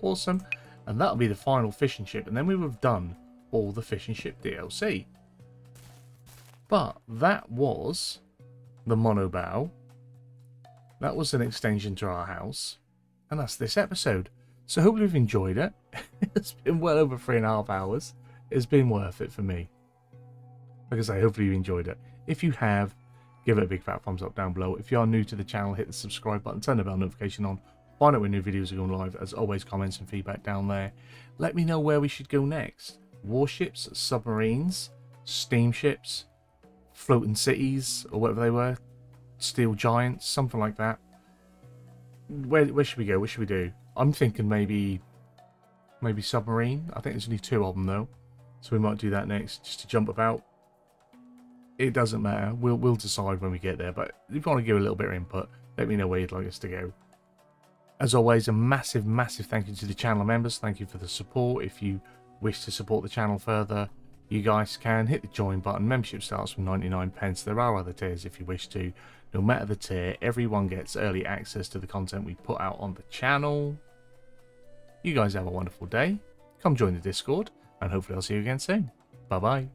Awesome. And that'll be the final fishing ship. And then we would have done all the fishing ship DLC. But that was the MONO-BREW. That was an extension to our house. And that's this episode. So hopefully you've enjoyed it. It's been well over 3.5 hours. It's been worth it for me. Like I say, hopefully you enjoyed it. If you have, give it a big fat thumbs up down below. If you are new to the channel, hit the subscribe button, turn the bell notification on. Find out when new videos are going live. As always, comments and feedback down there. Let me know where we should go next. Warships, submarines, steamships, floating cities, or whatever they were. Steel giants, something like that. Where should we go? What should we do? I'm thinking maybe submarine. I think there's only 2 of them though. So we might do that next, just to jump about. It doesn't matter. We'll decide when we get there. But if you want to give a little bit of input, let me know where you'd like us to go. As always, a massive, massive thank you to the channel members. Thank you for the support. If you wish to support the channel further, you guys can hit the join button. Membership starts from 99 pence. There are other tiers if you wish to. No matter the tier, everyone gets early access to the content we put out on the channel. You guys have a wonderful day. Come join the Discord, and hopefully I'll see you again soon. Bye-bye.